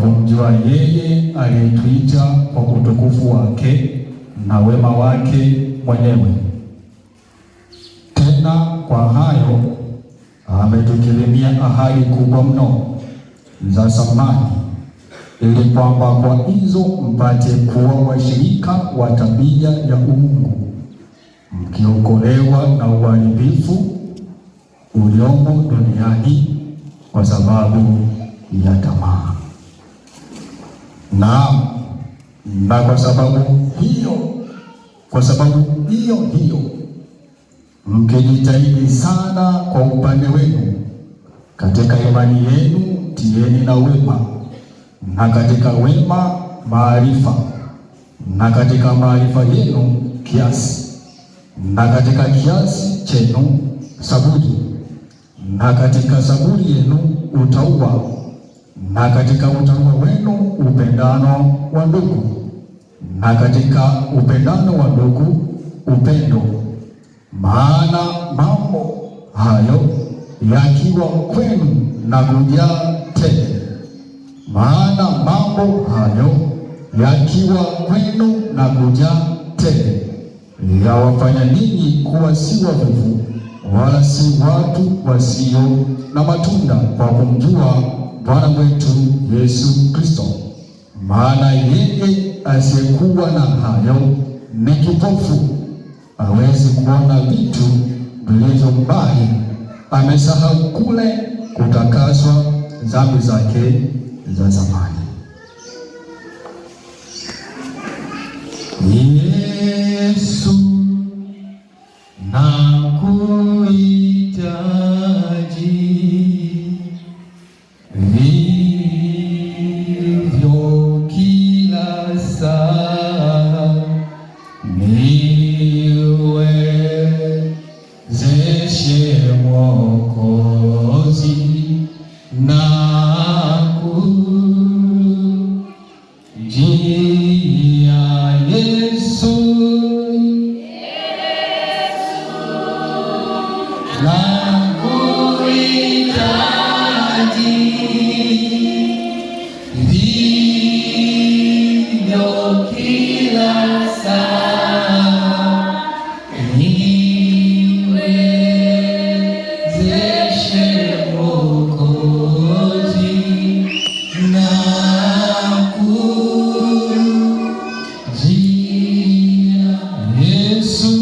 kumjua yeye aliyetuita kwa utukufu wake na wema wake mwenyewe. Tena kwa hayo ametukirimia ahadi kubwa mno za thamani, ili kwamba kwa hizo mpate kuwa washirika wa tabia ya uungu, mkiokolewa na uharibifu uliomo duniani kwa sababu ya tamaa. Na kwa sababu hiyo mkijitahidi sana kwa upande wenu, katika imani yenu tieni na wema, na katika wema maarifa, na katika maarifa yenu kiasi, na katika kiasi chenu saburi, na katika saburi yenu utauwa, na katika utauwa wenu upendano wa ndugu, na katika upendano wa ndugu upendo. Maana mambo hayo yakiwa kwenu na kujaa tele, yawafanya ninyi kuwa si wavivu wala si watu wasio na matunda, kwa kumjua Bwana wetu Yesu Kristo. Maana yeye asiyekuwa na hayo ni kipofu, hawezi kuona vitu vilivyo mbali, amesahau kule kutakaswa dhambi zake za zamani. Yesu nakuhitaji vivyo kila saa, niwezeshe Mwokozi, nakujia Yesu, nakuhitaji vivyo kila saa, niwezeshe Mwokozi, nakujia Yesu,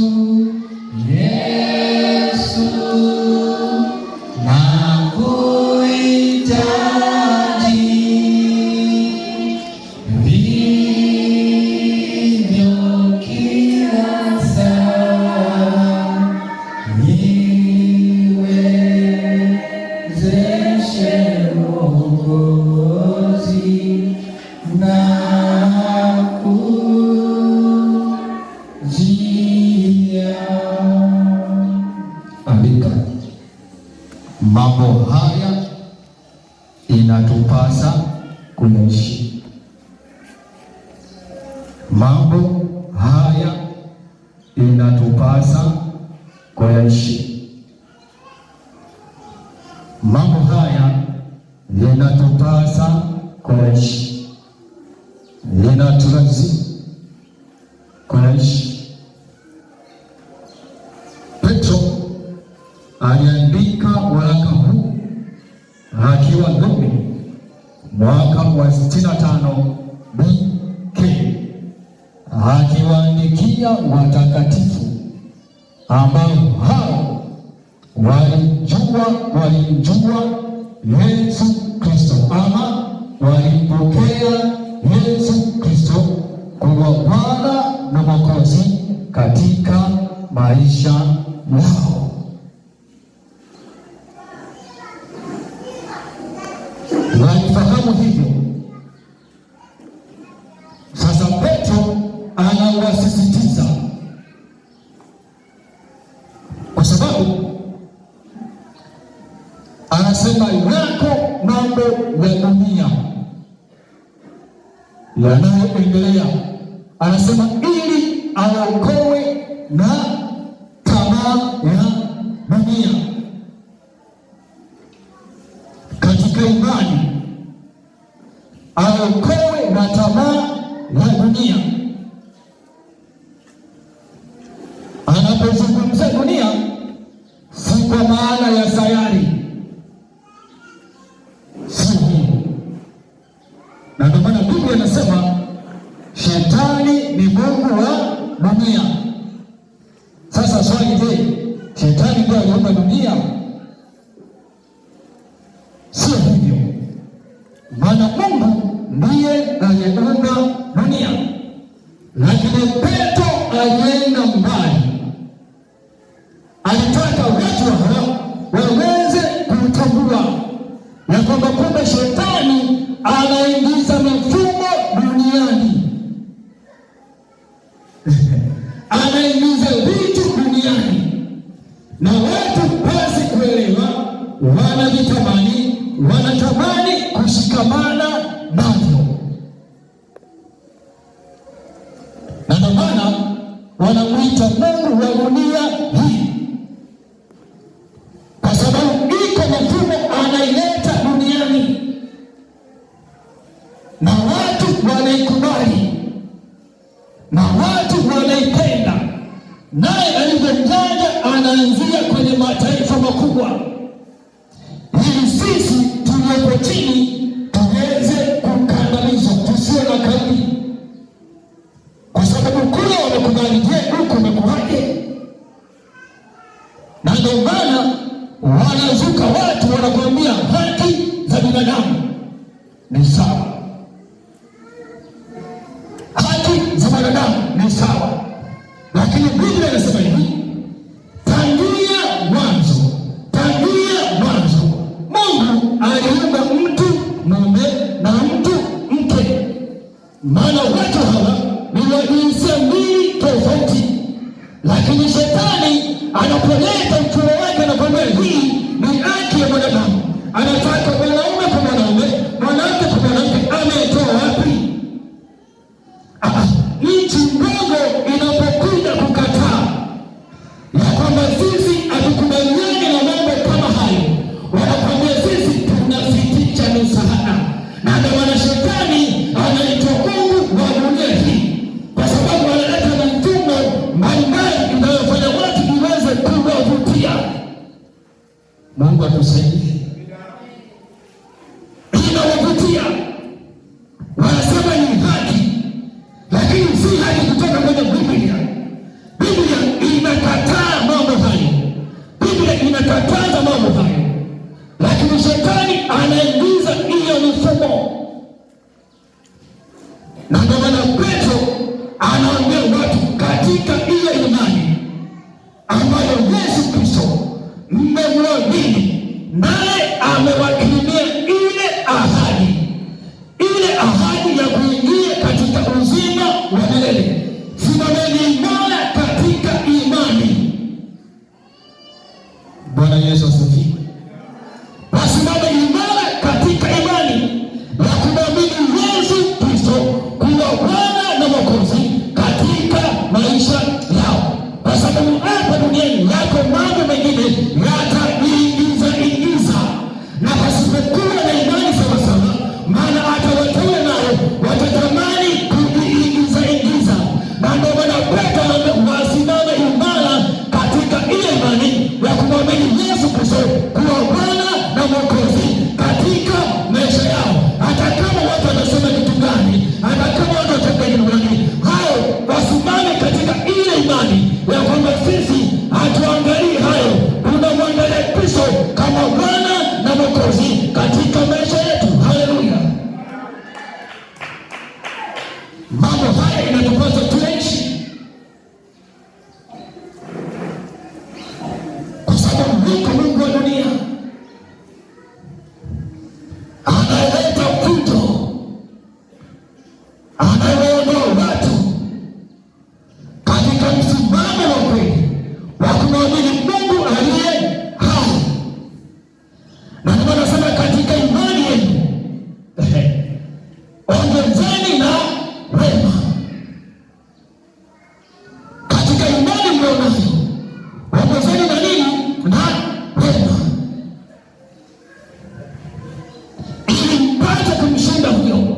Yesu nakuhitaji vivyo kila saa, niwezeshe Mwokozi, nakujia. Andika, mambo haya inatupasa kuyaishi. Mambo haya inatupasa kuyaishi. Mambo haya inatupasa kuyaishi, inatulazimu kuyaishi. Petro aliandika waraka huu akiwa Rumi mwaka wa 65 BK, akiwaandikia watakatifu ambao hao walimjua Yesu Kristo, ama walimpokea Yesu Kristo kuwa Bwana na Mwokozi katika maisha yao. Walifahamu hivyo. Sasa Petro anawasisitiza, kwa sababu anasema yako mambo ya dunia yanayoendelea, anasema ili aokoe na tamaa ya dunia. Katika imani aokoe na tamaa ya dunia. Anapozungumzia dunia, si kwa maana ya sayari, si hivyo. Na ndio maana Biblia inasema shetani ni mungu wa dunia. Sasa swali, je, shetani ndiye aliumba dunia? Sio hivyo, maana Mungu ndiye aliyeumba dunia. Lakini Petro alienda mbali, alitaka watu hawa waweze kutambua ya kwamba kumbe shetani anaingiza mifumo duniani anaingiza vitu duniani, na watu basi kuelewa, wanavitamani, wanatamani kushikamana navyo, na ndio maana wanamuita mungu wa dunia hii, kwa sababu iko mifumo anaileta duniani na watu wanaikubali na watu wanaipenda. Naye alivyomjanja anaanzia kwenye mataifa makubwa, ili sisi tuliopo chini tuweze kukandamizwa, tusio na kauli, kwa sababu kule wamekubali. Je, huko umekuwaje? Na ndio maana wanazuka watu wanakuambia haki za binadamu ni sawa, haki za binadamu ni sawa. Lakini Biblia inasema hivi, tangia mwanzo Mungu aliumba mtu mume na mtu mke, maana watu hawa ni wa jinsia mbili tofauti. Lakini shetani anapoleta mfumo wake anakwambia hii ni haki ya mwanadamu, anataka mwanaume kwa mwanaume, mwanamke kwa mwanamke. Ametoa wapi? Nchi ndogo inapokuja kukataa ya kwamba sisi hatukubaliani na mambo kama hayo, wanakwambia sisi tunasitisha misaada. Na ndio maana shetani anaitwa mungu wa dunia hii, kwa sababu analeta mifumo mbalimbali inayofanya watu iweze kuwavutia. Mungu atusaidie. Inawavutia, wanasema ni haki, lakini si haki kutoka kwenye Biblia. Biblia inakataa mambo hayo, Biblia inakataza mambo hayo, lakini shetani anaingiza hiyo mifumo. Na ndio maana Petro anaambia watu katika ile imani ambayo Yesu Kristo mmemwamini, naye amewakirimia ile ahadi ya kuingia katika uzima wa milele. Simameni imara katika imani. Bwana Yesu asifiwe. Wasimame imara katika imani ya kumwamini Yesu Kristo kuwa Bwana na Mwokozi katika maisha yao, kwa sababu hapa duniani yako mambo mengine yataingiza, na pasipokuwa na imani sawasawa, maana hata wateule nao watatamani kujiingiza. Na ndio maana Petro wasimame imara katika ile imani ya kumwamini Yesu Kristo kuwa Bwana na Mwokozi katika maisha yao. Hata kama watu wanasema kitu gani, hata kama watu wataka kitu gani, hao wasimame katika ile imani ya kwamba sisi hatuangalii hayo, tunamwangalia Kristo kama Bwana na Mwokozi katika maisha yetu. Haleluya! Mambo haya inatupasa tuishi, kwa sababu yuko Mungu wa dunia analeta fujo, anawaondoa watu katika msimamo wa kweli wa kumwamini Mungu aliye hai. Na ndio anasema katika imani yenu ongezeni na wema. Katika imani mlionayo ongezeni na nini? Na wema, ili mpate kumshinda huyo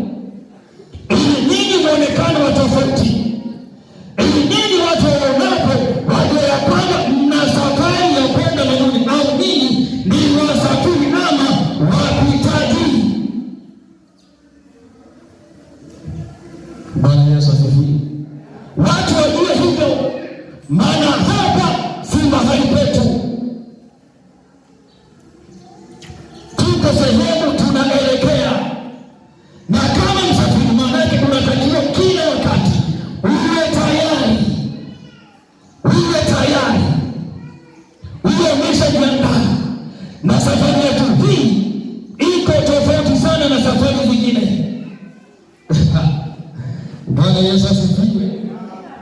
Bwana Yesu asifiwe.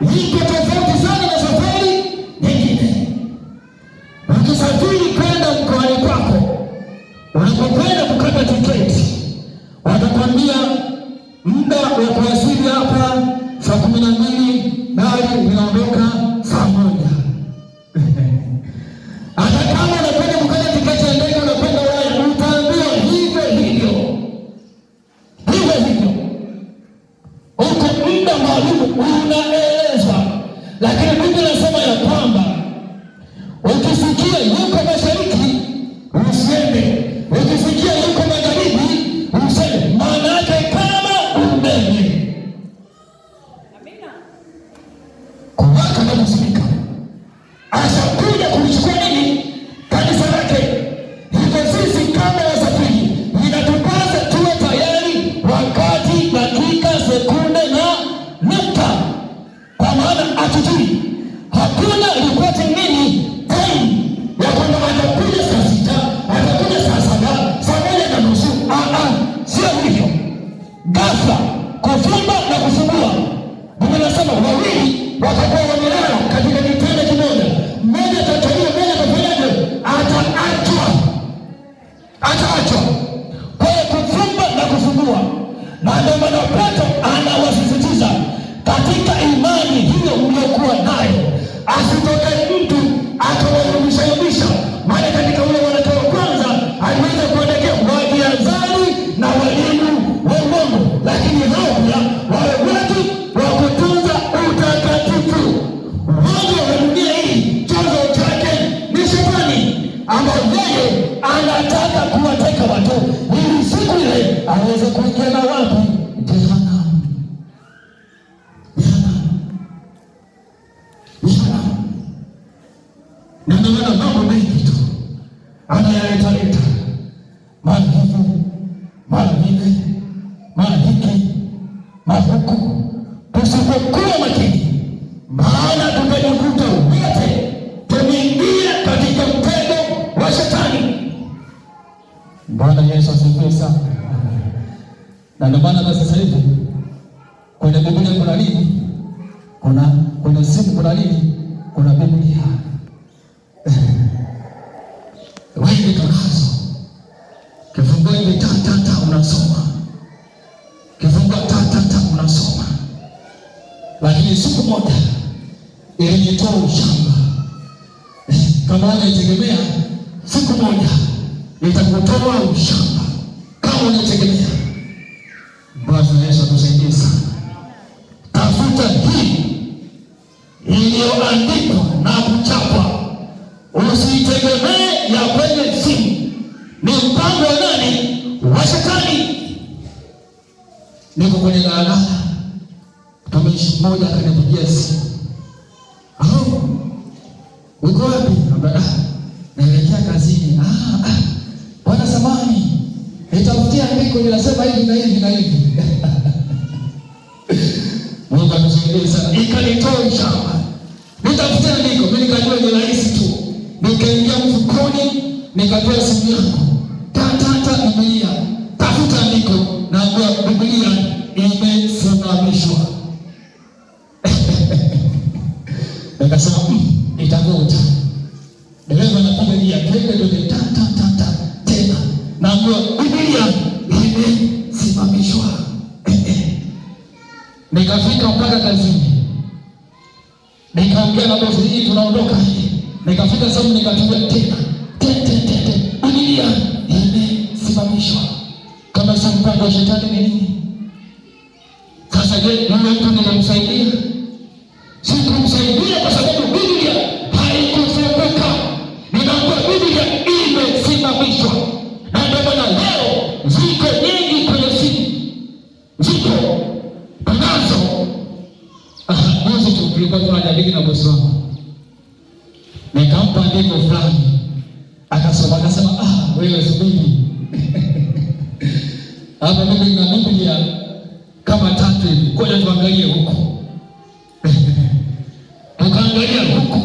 Iko tofauti sana na safari nyingine. Ukisafiri kwenda mkoani kwako, unapokwenda kukata tiketi, watakwambia muda wa kuwasili hapa saa 12, gari linaondoka saa 1. Hata kama unakwenda kukata tiketi ya ndege unakwenda Ulaya, utaambiwa hivyo hivyo. Uko muda maalum unaelezwa, lakini Biblia inasema ya kwamba ukisikia yuko mashariki usiende, ukisikia yuko magharibi usiende. Maana yake kama umeme kuwaka na kusimika ashakuja kulichukua nini? Kanisa lake. Hivyo sisi kama wasafiri inatupasa tuwe tayari wakati, dakika, sekunde na nukta, kwa maana hatujui. Hakuna ripoti nini time ya kwamba atakuja saa 6, atakuja saa 7, saa 1:30. Sio hivyo. Ghafla kufumba na kufumbua. Biblia inasema wawili watakuwa wamelala katika kitanda kimoja, mmoja atatolewa, mmoja atafanyaje? Ataachwa. Kwa hiyo kufumba na kufumbua, na ndio maana Petro anawasisitiza katika imani hiyo mliokuwa nayo, asitoke mtu akawayumbisha. Maana katika ule waraka wa kwanza aliweza kuandikia wajiazari na walimu wa uongo, lakini hao pia wawe watu wa kutunza utakatifu. Mmoja wa dunia hii chanzo chake ni Shetani, ambaye yeye anataka kuwateka watu ili siku ile aweze kuingia na wapi? Jehanamu. Na ndio maana mambo mengi tu anayaleta mara hivyo mara vile mara hiki mara huku. Tusipokuwa makini, maana tutajikuta wote tumeingia katika mtego wa Shetani. Bwana Yesu asifiwe sana. Na ndio maana sasa hivi kwenye Biblia kuna nini? Kuna simu kuna nini? Kuna Biblia. Wengi tunazo. Kifungua hivi unasoma. Kifungua unasoma. Lakini siku moja ilijitoa ushamba. Kama unategemea siku moja itakutoa ushamba. Kama unategemea. Bwana Yesu atusaidie sana. Tafuta hii iliyoandikwa na kuchapwa. Usitegemee ya kwenye simu. Ni mpango wa nani? Wa Shetani. Niko kwenye daladala, mtumishi mmoja akanipigia simu. Uko wapi? Naelekea kazini. Bwana samani, nitafutia andiko linasema hivi na hivi na hivi. Mungu atusaidie sana. Ikanitoa ushamba. Nitafutia andiko, mimi nikajua ni rahisi tu. Nikaingia mfukoni, nikatoa simu yangu. Biblia. Tafuta andiko, naambiwa Biblia imesimamishwa. Nikasema itakuja. Dereva anapiga gia kende ndio tena. Naambiwa Biblia imesimamishwa. Nikafika mpaka kazini. Nikaongea na bosi, hii tunaondoka. Nikafika sehemu nikapiga tena. Biblia imesimamishwa. Kama sasa mpango wa Shetani ni nini? Sasa je, yule mtu ninamsaidia? Sikumsaidia kwa sababu Biblia haikufunguka. Ninaambiwa Biblia imesimamishwa. Na ndio maana leo ziko nyingi kwenye simu. Ziko tunazo. Mwanzo tulikuwa tunajadili na bosi wangu. Nikampa andiko fulani. Akasoma akasema, wewe subiri. Hapa mimi na Biblia kama 3 hivi. Ngoja tuangalie huko. Tukaangalia huko.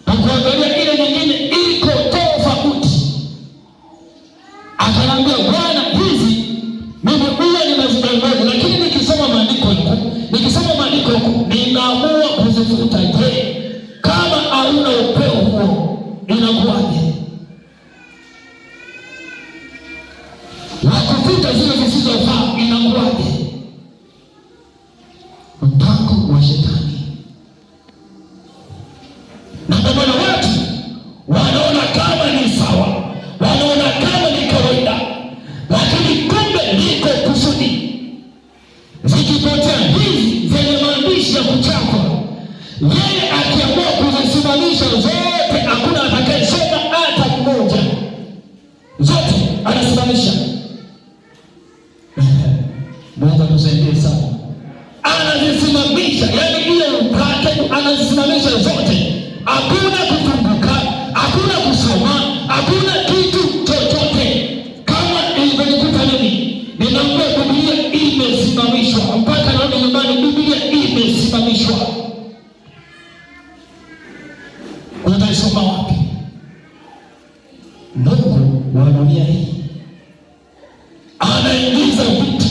Tukaangalia ile nyingine iko tofauti. Akaniambia, Bwana, hizi mimi wa kufuta zile zisizofaa, inakuwaje? Mpango wa Shetani. Na ndio maana watu wanaona kama ni sawa, wanaona kama ni kawaida, lakini kumbe liko kusudi. Zikipotea hizi zenye maandishi ya kuchapwa, yeye akiamua kuzisimamisha zote, hakuna atakayesema hata mmoja, zote anasimamisha. Mungu atusaidie sana. Anazisimamisha, yaani ile ukate anazisimamisha zote. Hakuna kufunguka, hakuna kusoma, hakuna kitu chochote. Kama ilivyokuta mimi, ninaomba Biblia imesimamishwa. Mpaka naona nyumbani Biblia imesimamishwa. Unaisoma wapi? Mungu wa dunia hii anaingiza vitu,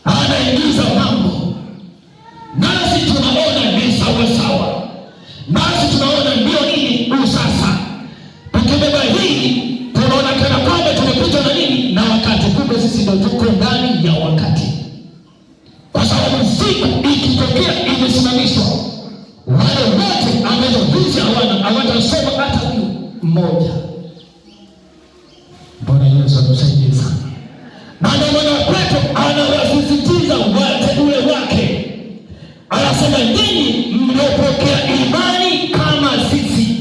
anaingiza mambo, nasi tunaona ni sawasawa, nasi tunaona ndio nini usasa. Tukibeba hii tunaona kana kwamba tumepita na nini na wakati, kumbe sisi ndio tuko ndani ya wakati, kwa sababu siku ikitokea imesimamishwa, wale wote ambao hizi hawatasoma hata huyu mmoja. Bwana Yesu atusaidie sana. Na ndio maana Petro anawasisitiza wateule wake, anasema ninyi mliopokea imani kama sisi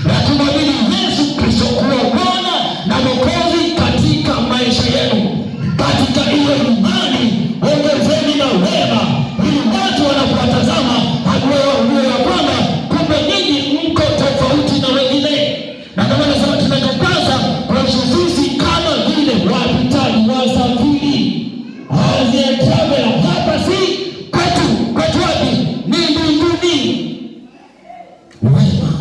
na kumwamini Yesu Kristo kuwa Bwana na Mwokozi katika maisha yenu, katika hiyo imani ongezeni na wema, ili watu wanapowatazama wajue ya kwamba kumbe ninyi mko tofauti na wengine. Na kama nasema tunatupasa kuishi sisi kama vile wapitaji, wasafiri, hazietembea hapa, si kwetu wapi? Ni mbinguni. Wema.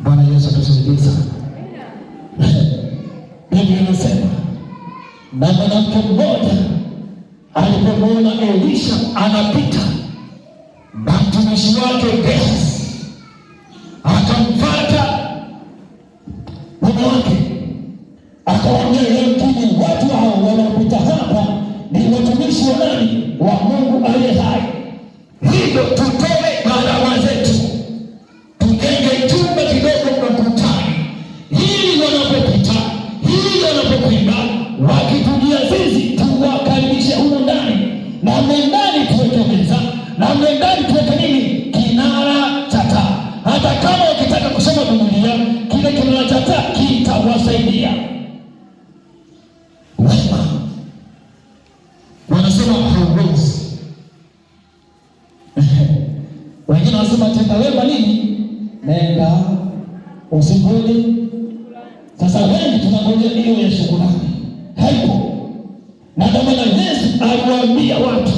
Bwana Yesu atusaidie sana. Biblia inasema, na mwanamke mmoja alipomwona Elisha anapita na mtumishi wake Gehazi, akamfuata mume wake, akawaambia, yamkini watu hao wanaopita hapa ni watumishi wa nani? Wa Mungu aliye hai. Hivyo tutoe gharama zetu, tujenge chumba kidogo mkutani, ili wanapopita, ili wanapokwenda, wakitujia sisi tuwakaribishe huko ndani, na ndani tuweke meza, na ndani tuweke nini? Kinara cha taa. Hata kama ukitaka kusoma Biblia, kile kinara cha taa kitawasaidia. Wema. Wanasema hauwezi. Wengine wanasema tenda wema nini? Nenda usingoje. Sasa wengi tunangoja hiyo ya shukrani, haipo. Na ndio maana Yesu aliwaambia watu,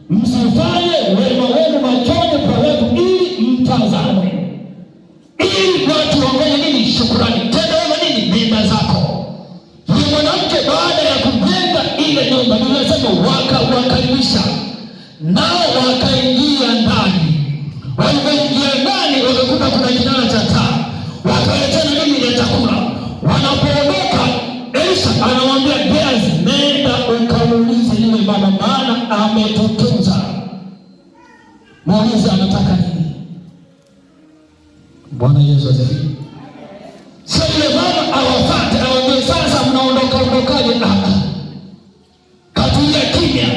msifanye wema wenu machoni pa watu ili mtazamwe, ili watu waone nini? Shukrani. Tenda wema nini? Mema zako. Yule mwanamke baada ya kujenga ile nyumba, ninasema wakawakaribisha, nao wakaingia ndani. Walipoingia ndani, wakakuta kuna kinara cha taa, wakaletana nini ya chakula. Wanapoondoka, Elisha anawaambia Gehazi, nenda ukamuulize yule mama, maana ametutunza. Muulize anataka nini. Bwana Yesu asifiwe. Sio yule mama awafate, awaambie sasa mnaondokaje? Katulia kimya.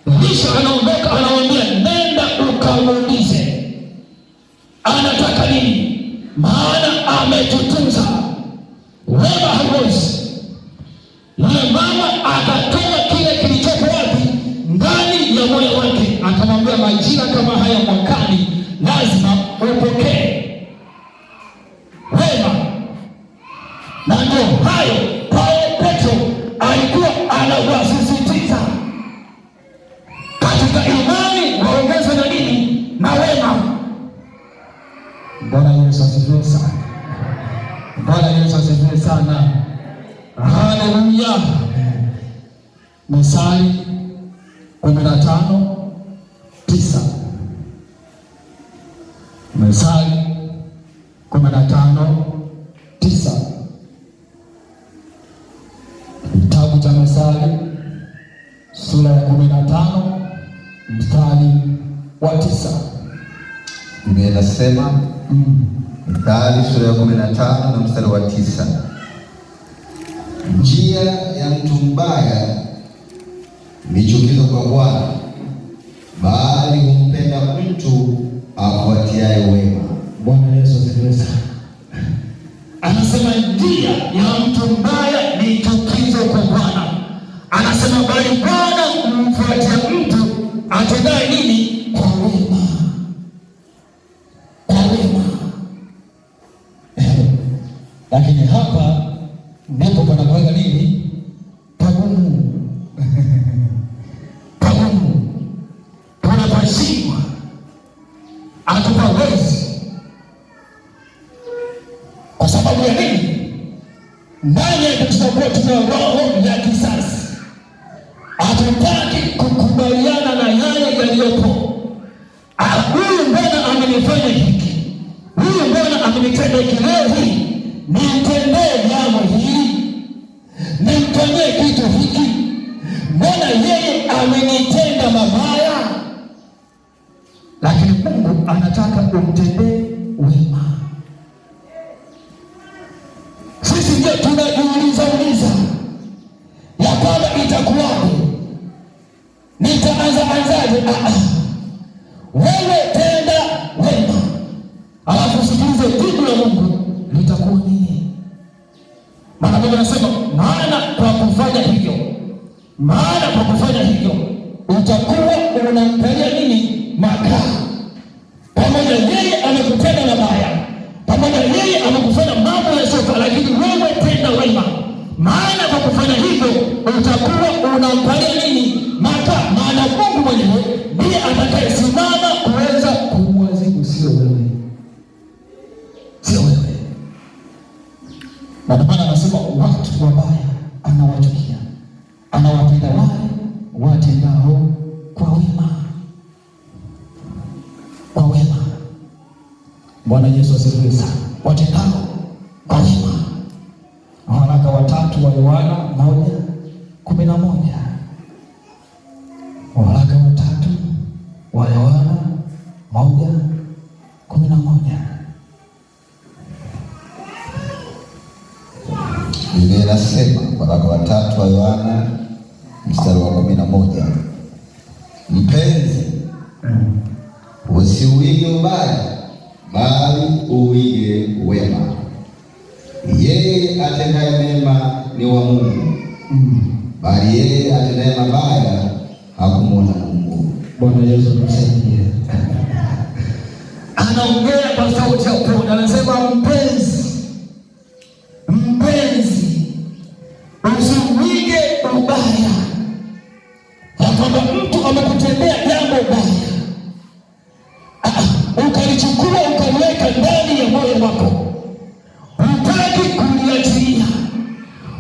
Elisha anaondoka, anawaambia nenda ukamuulize anataka nini, maana ametutunza. Wema hauwezi. Yule mama akatoa kile kilichopo wapi? Ndani ya moyo wake. Akamwambia, majira kama haya mwakani lazima upokee wema. Na ndio hayo Paulo Petro alikuwa anawasisitiza katika imani, waongeze na nini? Na wema. Bwana Yesu asifiwe sana. Bwana Yesu asifiwe sana. Haleluya. Mithali 15:9. Mithali 15:9. 15 mstari wa 9. Biblia inasema Mithali sura ya 15 na mstari wa 9, njia ya mtu mbaya ni chukizo kwa Bwana, bali humpenda mtu afuatiaye wema. Bwana Yesu asifiwe sana. Anasema njia ya mtu mbaya ni chukizo kwa Bwana. Anasema bali Bwana humfuatia mtu atendaye nini? Kwa wema. Kwa wema. Lakini hapa ndipo panakuwa nini? Pagumu. Pagumu. Tunapashindwa. Hatupawezi. Kwa sababu ya nini? Ndani ya tunakuwa tuna roho ya kisasi. Hatutaki kukubaliana na yale yaliyopo. Huyu mbona amenifanya hiki? Huyu mbona amenitenda kileo hii? Nimtendee jambo hili? Nimfanyie kitu hiki? Mbona yeye amenitenda mabaya? Lakini Mungu anataka umtendee wema. Sisi ndio tunajiuliza ya kwamba itakuwaje? Nitaanzaje? Wewe tenda wema, alafu sikilize jibu la Mungu litakuwa nini? Maana Biblia inasema maana kwa kufanya hivyo utakuwa unamtendea nini? Makaa. Pamoja yeye amekutenda mabaya, pamoja yeye amekufanya mambo yasiyofaa, lakini wewe tenda wema. Maana kwa kufanya hivyo utakuwa unamtendea nini? Makaa. Maana Mungu mwenyewe ndiye atakayesimama kuweza kumwadhibu, sio wewe. Sio wewe. Na ndio maana anasema watu wabaya anawachukia, anawapenda wale watendao kwa wema. Kwa wema. Bwana Yesu asifiwe sana. Watendao kwa wema. Waraka wa 3 wa Yohana 1:11. Waraka wa 3 wa Yohana 1:11. Biblia inasema waraka wa 3 wa Yohana mstari wa 11, mpenzi, usiuige ubaya, bali uige wema. Yeye atendaye mema ni wa Mungu, bali yeye atendaye mabaya hakumwona Mungu. Bwana Yesu tusaidie. Anaongea kwa sauti ya upole, anasema mpenzi, usiuige ubaya. Kwamba mtu amekutendea jambo baya, ukalichukua ukaliweka ndani ya moyo wako, hutaki kuliachilia,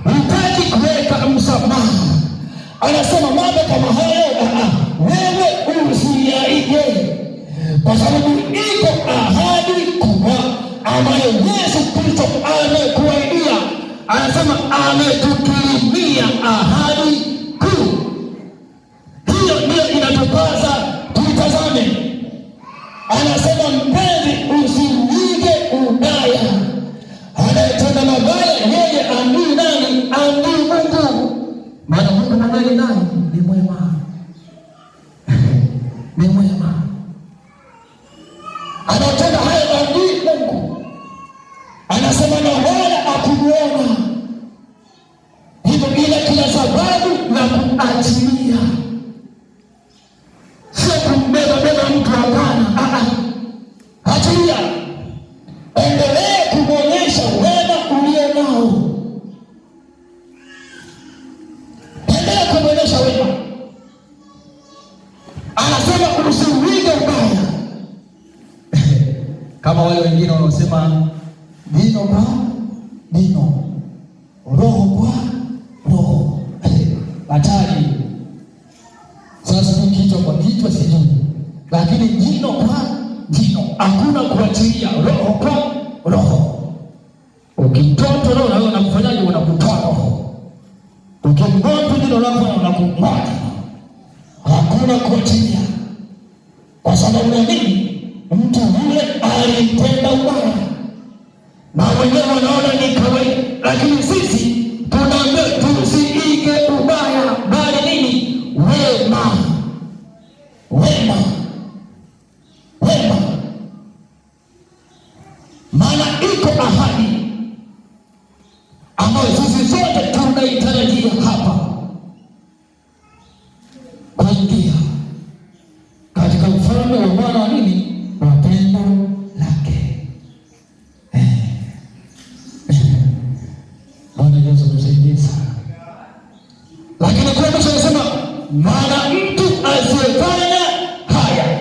hutaki kuweka msamaha. Anasema mambo kama hayo wewe usiyaige, kwa sababu iko ahadi kubwa ambayo Yesu Kristo amekuahidia. Anasema ametukirimia ahadi kuu. Hiyo ndio inatupasa tuitazame. Anasema mpenzi, usiuige ubaya. Anayetenda mabaya yeye amjui nani? Amjui Mungu. Maana Mungu mwenyewe nani? Ni mwema. Ni mwema. Anatenda hayo amjui Mungu. Anasema na wala hakumuona. Hivyo ila kila sababu na kuachilia. Sio kumbeba mtu, hapana. Achilia. Endelea kumwonyesha wema ulio nao. Endelea kumwonyesha wema. Anasema usiuige ubaya. Kama wale wengine wanaosema neno kwa neno, roho kwa roho. Hatari. Sasa ni kichwa kwa kichwa sijui. Lakini jino kwa jino, hakuna kuachilia. Roho kwa roho. Ukimtoa roho na wewe unakufanyaje? Unakutoa roho. Ukimgonga jino lako unakumwaga. tunakuachilia kwa sababu ya nini? Mtu yule alitenda ubaya na wenyewe wanaona ni kawaida, lakini sisi tunaambia tusiige ubaya, bali nini? Wema. Wema. Wema. Maana iko ahadi ambayo sisi sote tunaitarajia hapa kuingia katika ufalme wa Bwana wa nini? Wa pendo lake. Bwana Yesu tusaidie sana. Lakini kwa mwisho anasema, maana mtu asiyefanya haya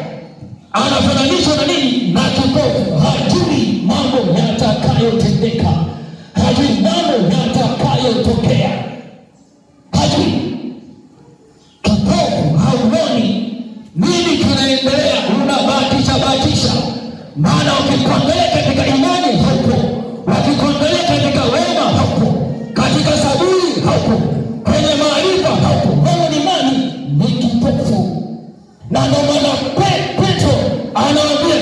anafananishwa na nini? Na kipofu. Hajui mambo yatakayotendeka, hajui mambo yatakayotokea, hajui. Kipofu, hauoni nini kinaendelea, unabatisha. Maana ukikuangalia katika imani haupo, wakikuangalia katika wema haupo, katika saburi haupo, kwenye maarifa haupo. Wewe ni nani? Ni kipofu. Na ndio maana Petro anawaambia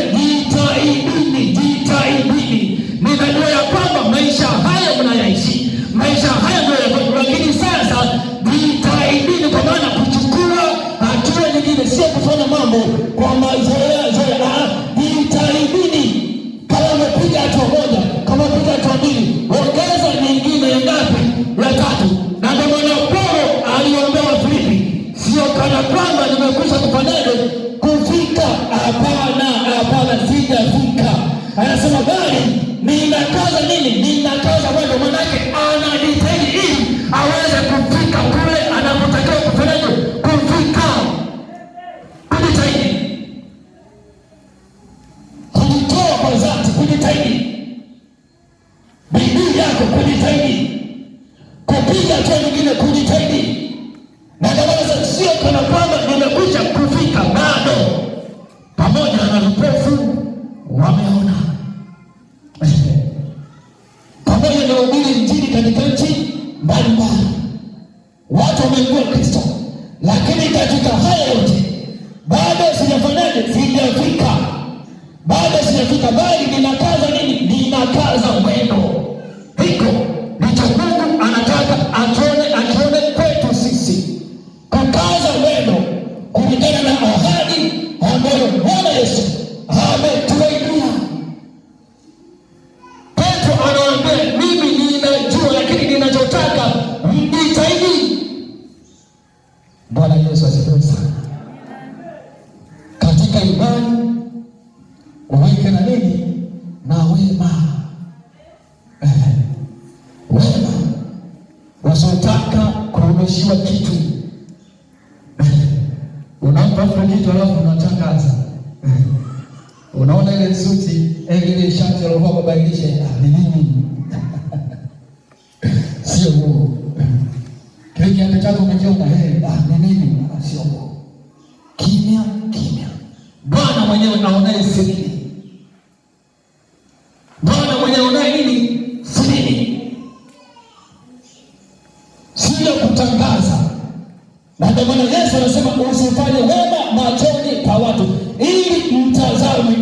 jitahidini. Ninajua ya kwamba maisha haya mnayaishi, maisha haya mnayaishi, lakini sasa jitahidini, kwa maana kuchukua hatua nyingine, sio kufanya mambo kwa mazoea. Jitahidini. Kama umepiga hatua moja, kama umepiga hatua mbili, ongeza nyingine ya ngapi? Ya tatu. Na ndio maana Paulo aliombea Wafilipi, sio kana kwamba nimekwisha kufanyaje kufika. Hapana, sijafika. Anasema bali ninakaza nini? Ninakaza mwendo. Manake anajitahidi ili aweze kufika kule anapotakiwa kufanyaje kufika. Kujitahidi, kujitoa kwa dhati, kujitahidi, bidii yako, kujitahidi, kupiga hatua nyingine, kujitahidi. Na ndio maana sio kana kwamba nimekwisha kufika, bado. Pamoja na vipofu wameona, pamoja na ubiri Injili katika nchi mbalimbali, watu wameingia Kristo, lakini katika haya yote bado sijafanyaje? Sijafika, bali ninakaza nini? Ninakaza mwendo. Hiko ndicho Mungu anataka akione kwetu sisi, kukaza mwendo kulingana na ahadi ambayo Bwana Yesu ametuaidia. Petro anawaambia, mimi ninajua, lakini ninachotaka mjitahidi. Bwana Yesu asifiwe sana. Katika imani uweke na nini? Na wema. Wema. Wasiotaka kurudishiwa kitu. Unampa mtu kitu alafu unatangaza. Unaona ile suti, ile shati aliyovaa kubadilisha, ni nini? Sio huo. Kile kiatu chako umekiona, ni nini? Sio huo. Kimya. Bwana mwenyewe anaonaye siri. Bwana mwenyewe anaonaye nini? Siri. Sio kutangaza. Na ndio maana Yesu anasema usifanye wema machoni pa watu ili mtazame.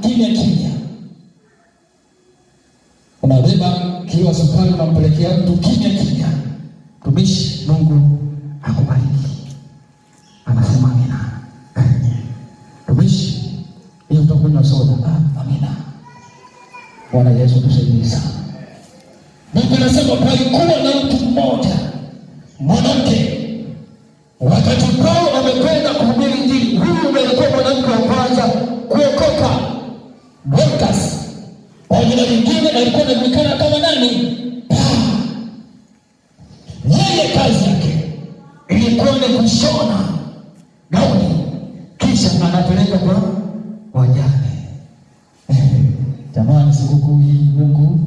Kimya. Unabeba kilo sukari unampelekea mtu kimya. Tumishi, Mungu akubariki. Anasema amina. Tumishi, hiyo utakunywa soda. Amina. Bwana Yesu tusaidie sana. Mungu anasema palikuwa na mtu mmoja mwanamke. Wakati Paulo amekwenda kuhubiri Injili, huyu alikuwa mwanamke wa kwanza kuokoka. Dorcas, kwa jina lingine alikuwa anajulikana kama nani? Yeye kazi yake ilikuwa ni kushona gauni, kisha anapeleka kwa wajane. Jamani, sikukuu hii Mungu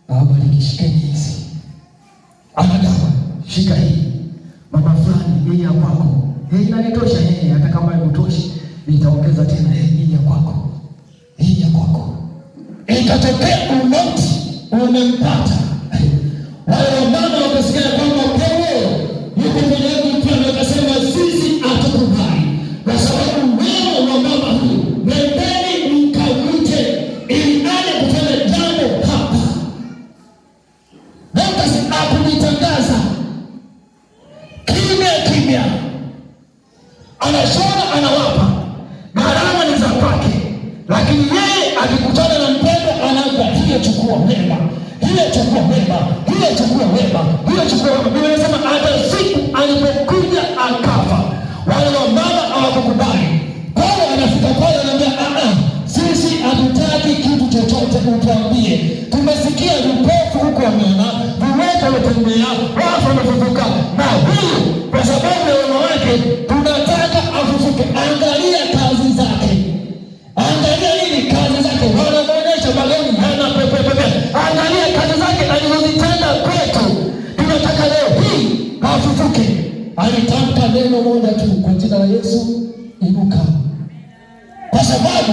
awabariki. Shikeni hizi, anagawa, shika hii mama fulani, hii ya kwako. Hii inanitosha, hata kama haikutoshi nitaongeza tena. Hii ya kwako, hii ya kwako. Ikatokea umauti umempata. Wale mama wakasikia kwamba Paulo yuko kwenye mtu, wakasema sisi hatukubali. wema, hiyo chukua wema, hiyo chukua wema, hiyo chukua wema. Biblia inasema hata siku alipokuja akafa, wale wamama hawakukubali. Paulo anafika pale anambia, sisi hatutaki kitu chochote utuambie. Tumesikia vipofu huko wameona, viwete wametembea, wafu wamefufuka, na huyu kwa sababu ya wema wake tunataka afufuke. Angalia kazi zake, angalia nini kazi zake, wanamuonyesha magari hana pepepepe. Angalia kazi zake alizozitenda kwetu, tunataka leo hii afufuke. Alitamka neno moja tu, kwa jina la Yesu, inuka, kwa sababu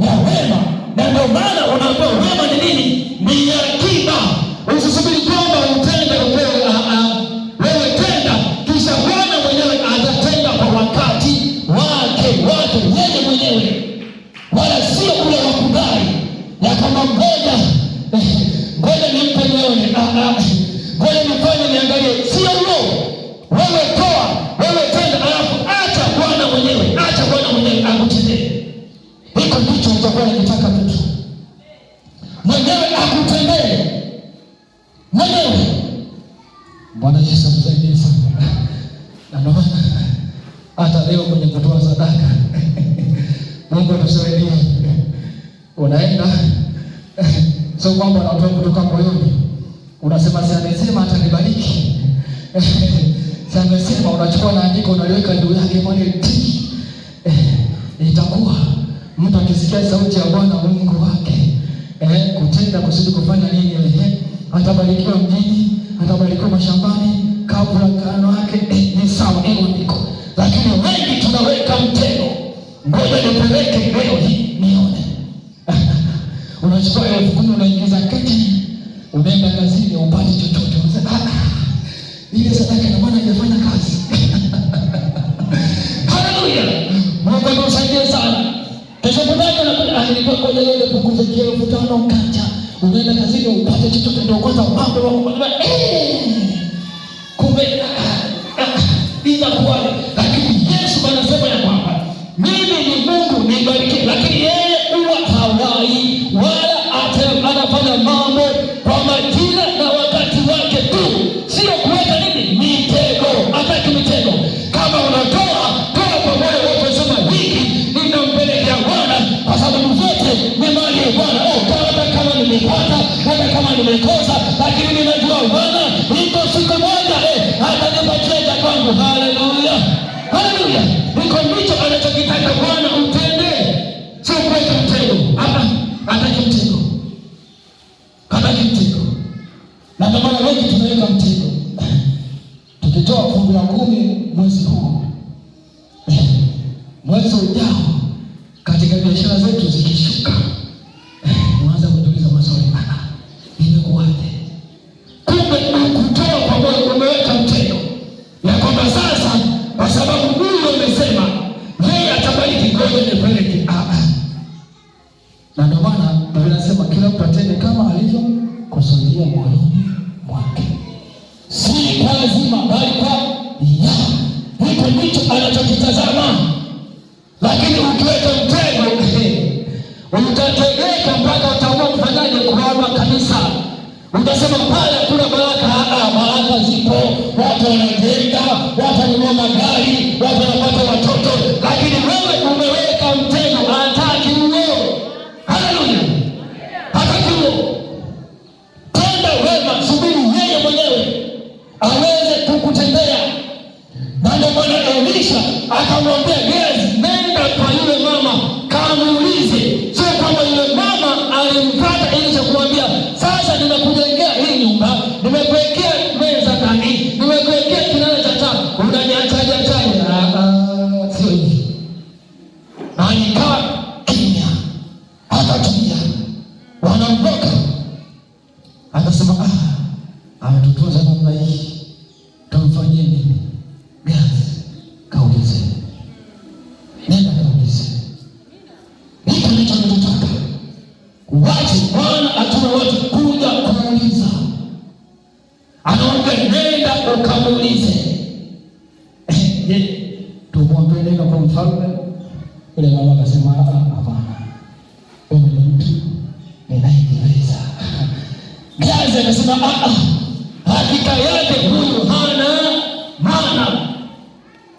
ya wema. Na ndio maana unaambiwa wema ni nini? Ni akiba. Usisubiri kwamba utende upewe. Wewe tenda, kisha Bwana mwenyewe atatenda kwa wakati wake yeye mwenyewe, wala sio kule wakudai ya kama ngoja nimpe nione, ngoja nifanye niangalie. Sio huo. Wewe toa, wewe tenda, alafu acha Bwana mwenyewe akutendee. Hiko ndicho utakuwa unataka mtu mwenyewe akutendee mwenyewe. Bwana Yesu msaidie sana. Na ndio hata leo kwenye kutoa sadaka Mungu atusaidie. Unaenda sio kwamba unatoa kutoka moyoni, unasema si amesema atanibariki. Si amesema, unachukua na andiko unaliweka juu yake pale, itakuwa mtu akisikia sauti ya Bwana Mungu wake kutenda kusudi kufanya nini, atabarikiwa mjini, atabarikiwa mashambani, kabla ngano yake ni sawa, hilo ndiko. Lakini wengi tunaweka mtego, ngoja nipeleke leo hii nione. Unachukua 10,000 unaingiza kete, unaenda kazini upate chochote, unasema ile sadaka na Bwana hajafanya kazi. Haleluya. Mungu atusaidie sana. Kesho kutaka nilikuwa kwa leo kukuza 5,000 kacha. Unaenda kazini upate chochote, ndio kwanza mambo wako kumbe inakuwa. Lakini Yesu anasema ya kwamba mimi ni Mungu nibariki, lakini yeye huwa hawai wala anafanya mambo kwa majira na wakati wake tu, sio kuweka nini mitego. Hataki mitego. Kama unatoa, toa kwa moyo wote, sema hiki ninampelekea Bwana kwa sababu zote ni mali ya Bwana. Hata kama nimepata, hata kama nimekosa, lakini ninajua Bwana iko siku moja atanipatia cha kwangu. Haleluya, haleluya. Niko ndicho anachokitaka Bwana utende, sio kuweka mtego. Hataki mtego, hataki mtego. Na ndio maana wengi tunaweka mtego. Tukitoa fungu la 10 mwezi huu, mwezi ujao katika biashara zetu zikishuka, unaanza kujiuliza maswali, imekuwaje? Kumbe kutoa kwa moyo umeweka mtego ya kwamba sasa kwa sababu Mungu amesema yeye atabariki, ngoja nipeleke. Na ndio maana Biblia inasema kila mtu atende kama alivyokusudia moyoni mwake, si kwa lazima bali kwa ya. Hiko ndicho anachokitazama. Lakini ukiweka mtego utategeka mpaka utaamua kufanyaje? Kuhama kanisa. Utasema pale kuna baraka. Baraka zipo, watu wanajenga, watu wanunua magari, watu wanapata watoto, lakini wewe umeweka mtego. Hataki huo. Haleluya, hataki huo. Tenda wema, subiri yeye mwenyewe aweze kukutendea. Na ndio maana Elisha akamwambia Gehazi, nenda kwa yule mama kamuulize. Sio kama yule mama alimpata Elisha kumwambia sasa nimekujengea hii nyumba, nimekuwekea meza ndani, nimekuwekea kinara cha taa, unaniachaje? Sio hivi. Alikaa kimya, akatulia. Wanaondoka, akasema ametutunza namna hii, tumfanyie nini? Gehazi, kaulize, nenda kaulize. Hiki ndicho tunataka. Watu Bwana atuma watu kuja kumuuliza. Anaomba nenda ukamuulize. Je, tumwambie nenda kwa mfalme? Yule mama akasema hapana, wewe ni mtu ninayejiweza, Gehazi akasema hakika yake huyu hana maana,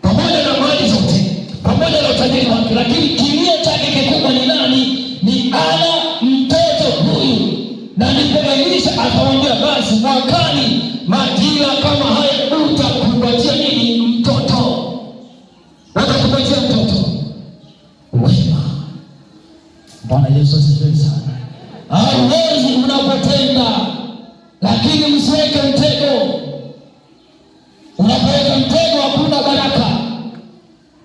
pamoja na mali zote, pamoja na utajiri wake, lakini kilio chake kikubwa ni nani? Ni ana mtoto huyu. Na ndipo Elisha akamwambia, basi mwakani majira kama haya utakupatia nini? Mtoto. Utakupatia mtoto wema. Bwana Yesu asifiwe sana. Hauwezi unapotenda, lakini msiweke mtego. Unapoweka mtego hakuna baraka,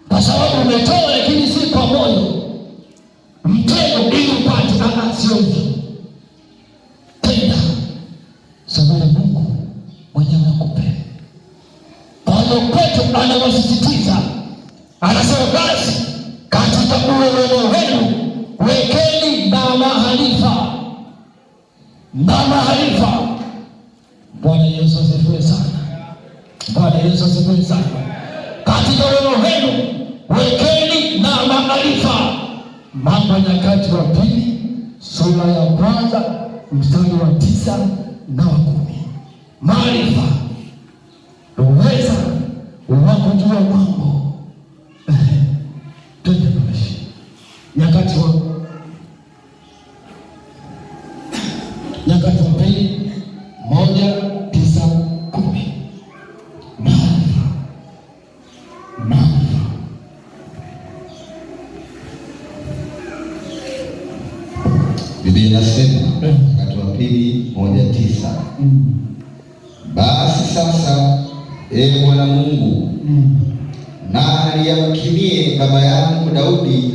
kwa sababu umetoa lakini si kwa moyo. Mtego ili upate, sio hivyo. Tenda sababu Mungu mwenyewe akupe. Paulo Petro anawasisitiza, anasema basi katika uelewa wenu wekeni na maarifa. Na maarifa. Bwana Yesu asifiwe sana. Bwana Yesu asifiwe sana. Katika uelewa wenu wekeni na maarifa. Mambo ya Nyakati wa Pili sura ya 1 mstari wa 9 na 10. Maarifa, uweza wa kujua mambo. Twende basi. Nyakati wa Pili 1:9-10. Maarifa. Biblia inasema Nyakati wa Pili 1:9. Basi sasa, ee Bwana Mungu, na aliyamkinie baba yangu Daudi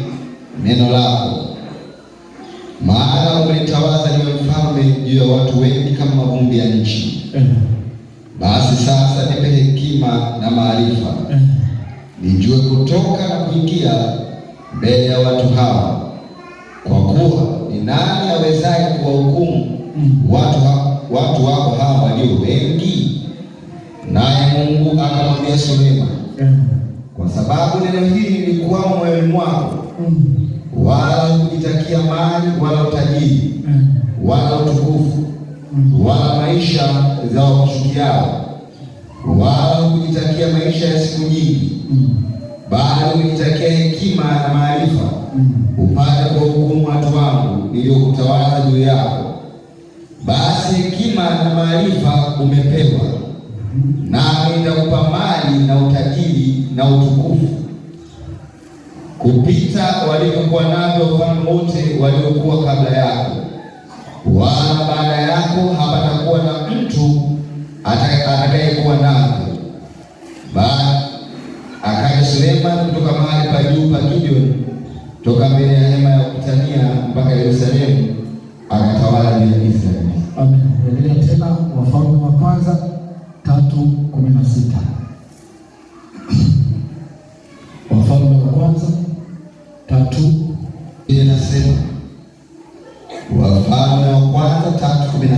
neno lako, maana umenitawaza niwe mfalme juu ya watu wengi kama mavumbi ya nchi. Basi sasa nipe hekima na maarifa, nijue kutoka na kuingia mbele ya watu hawa, kwa kuwa ni nani awezaye kuwahukumu watu wako hawa walio wengi? Naye Mungu akamwambia Sulemani, kwa sababu neno hili lilikuwa moyoni mwako, wala hukujitakia mali wala utajiri wala utukufu wala maisha za wakushukiao, wala hukujitakia maisha ya siku nyingi, bali hukujitakia hekima na maarifa, upate kuwahukumu watu wangu niliokutawala juu yako. Basi hekima na maarifa umepewa, nami nitakupa mali na utajiri na utukufu kupita walivyokuwa navyo wafalme wote waliokuwa kabla yako, wala baada yako hapatakuwa na mtu atakayekuwa navyo. Akaja Sulemani kutoka mahali pa juu pa Gideoni, toka mbele ya hema ya kukutania mpaka Yerusalemu, akatawala juu ya Israeli.